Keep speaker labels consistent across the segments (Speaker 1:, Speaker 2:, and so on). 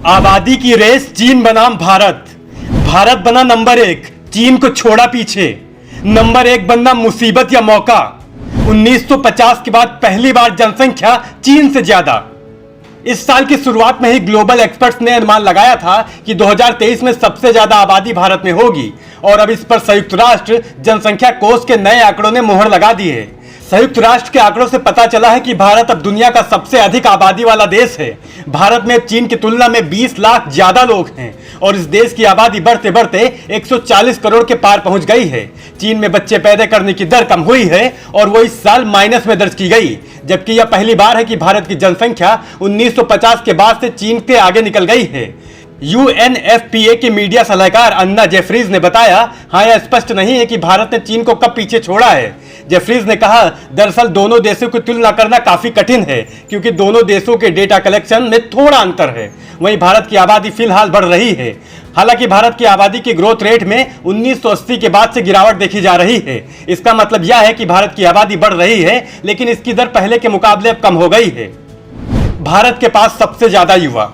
Speaker 1: आबादी की रेस चीन बनाम भारत। भारत बना नंबर 1, चीन को छोड़ा पीछे। नंबर 1 बनना मुसीबत या मौका। 1950 के बाद पहली बार जनसंख्या चीन से ज्यादा। इस साल की शुरुआत में ही ग्लोबल एक्सपर्ट्स ने अनुमान लगाया था कि 2023 में सबसे ज्यादा आबादी भारत में होगी और अब इस पर संयुक्त राष्ट्र जनसंख्या कोष के नए आंकड़ों ने मोहर लगा दी है। संयुक्त राष्ट्र के आंकड़ों से पता चला है कि भारत अब दुनिया का सबसे अधिक आबादी वाला देश है। भारत में चीन की तुलना में 20 लाख ज्यादा लोग हैं और इस देश की आबादी बढ़ते बढ़ते 140 करोड़ के पार पहुंच गई है। चीन में बच्चे पैदा करने की दर कम हुई है और वो इस साल माइनस में दर्ज की गई, जबकि यह पहली बार है कि भारत की जनसंख्या 1950 के बाद से चीन के आगे निकल गई है। UNFPA की मीडिया सलाहकार अन्ना जेफरीज ने बताया, हाँ, यह स्पष्ट नहीं है कि भारत ने चीन को कब पीछे छोड़ा है। जेफरीज ने कहा, दरअसल दोनों देशों की तुलना करना काफी कठिन है क्योंकि दोनों देशों के डेटा कलेक्शन में थोड़ा अंतर है। वहीं भारत की आबादी फिलहाल बढ़ रही है। हालांकि भारत की आबादी की ग्रोथ रेट में 1980 के बाद से गिरावट देखी जा रही है। इसका मतलब यह है कि भारत की आबादी बढ़ रही है, लेकिन इसकी दर पहले के मुकाबले अब कम हो गई है। भारत के पास सबसे ज्यादा युवा।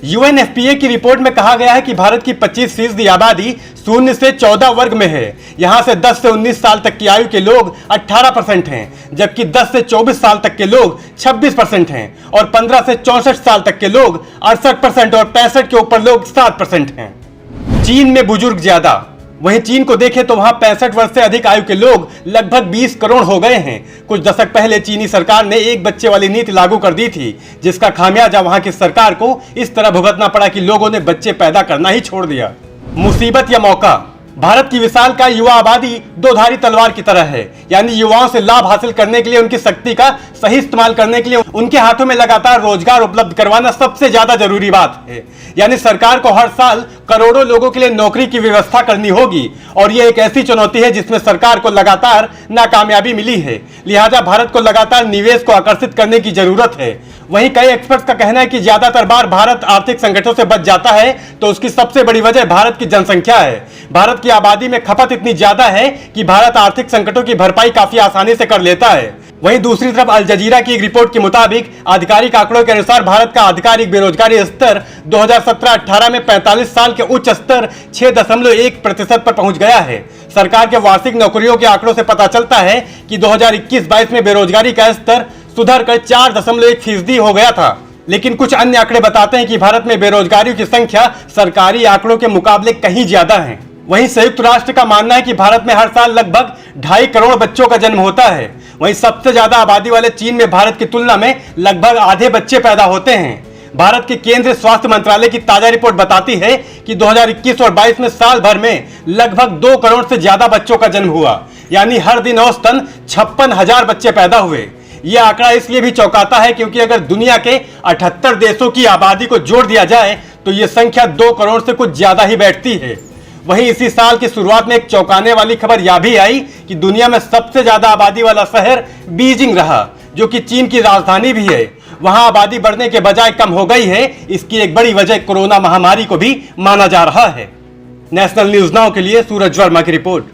Speaker 1: UNFPA की रिपोर्ट में कहा गया है कि भारत की 25% आबादी 0 से 14 वर्ग में है। यहां से 10 से 19 साल तक की आयु के लोग 18% हैं, जबकि 10 से 24 साल तक के लोग 26% हैं और 15 से 64 साल तक के लोग 68% और 65 के ऊपर लोग 7% हैं। चीन में बुजुर्ग ज्यादा। वहीं चीन को देखें तो वहां 65 वर्ष से अधिक आयु के लोग लगभग 20 करोड़ हो गए हैं। कुछ दशक पहले चीनी सरकार ने एक बच्चे वाली नीति लागू कर दी थी, जिसका खामियाजा वहां की सरकार को इस तरह भुगतना पड़ा कि लोगों ने बच्चे पैदा करना ही छोड़ दिया। मुसीबत या मौका। भारत की विशालकाय युवा आबादी दो-धारी तलवार की तरह है, यानी युवाओं से लाभ हासिल करने के लिए, उनकी शक्ति का सही इस्तेमाल करने के लिए उनके हाथों में लगातार रोजगार उपलब्ध करवाना सबसे ज्यादा जरूरी बात है। यानी सरकार को हर साल करोड़ों लोगों के लिए नौकरी की व्यवस्था करनी होगी और यह एक ऐसी चुनौती है जिसमें सरकार को लगातार नाकामयाबी मिली है। लिहाजा भारत को लगातार निवेश को आकर्षित करने की जरूरत है। वहीं कई एक्सपर्ट्स का कहना है कि ज्यादातर बार भारत आर्थिक संकटों से बच जाता है तो उसकी सबसे बड़ी वजह भारत की जनसंख्या है। भारत की आबादी में खपत इतनी ज्यादा है कि भारत आर्थिक संकटों की भरपाई काफी आसानी से कर लेता है। वहीं दूसरी तरफ अल जजीरा की एक रिपोर्ट के मुताबिक आधिकारिक आंकड़ों के अनुसार भारत का आधिकारिक बेरोजगारी स्तर 2017-18 में 45 साल के उच्च स्तर 6.1% पर पहुंच गया है। सरकार के वार्षिक नौकरियों के आंकड़ों से पता चलता है कि 2021-22 में बेरोजगारी का स्तर सुधर कर 4.1% हो गया था। लेकिन कुछ अन्य आंकड़े बताते हैं कि भारत में बेरोजगारियों की संख्या सरकारी आंकड़ों के मुकाबले कहीं ज्यादा है। वहीं संयुक्त राष्ट्र का मानना है कि भारत में हर साल लगभग 2.5 करोड़ बच्चों का जन्म होता है। वहीं सबसे ज्यादा आबादी वाले चीन में भारत की तुलना में लगभग आधे बच्चे पैदा होते हैं। भारत के केंद्रीय स्वास्थ्य मंत्रालय की ताजा रिपोर्ट बताती है कि 2021 और 22 में साल भर में लगभग 2 करोड़ से ज्यादा बच्चों का जन्म हुआ, यानी हर दिन औसतन 56,000 बच्चे पैदा हुए। यह आंकड़ा इसलिए भी चौंकाता है क्योंकि अगर दुनिया के 78 देशों की आबादी को जोड़ दिया जाए तो यह संख्या 2 करोड़ से कुछ ज्यादा ही बैठती है। वहीं इसी साल की शुरुआत में एक चौंकाने वाली खबर यह भी आई कि दुनिया में सबसे ज्यादा आबादी वाला शहर बीजिंग रहा, जो कि चीन की राजधानी भी है। वहां आबादी बढ़ने के बजाय कम हो गई है। इसकी एक बड़ी वजह कोरोना महामारी को भी माना जा रहा है। नेशनल न्यूज नाउ के लिए सूरज वर्मा की रिपोर्ट।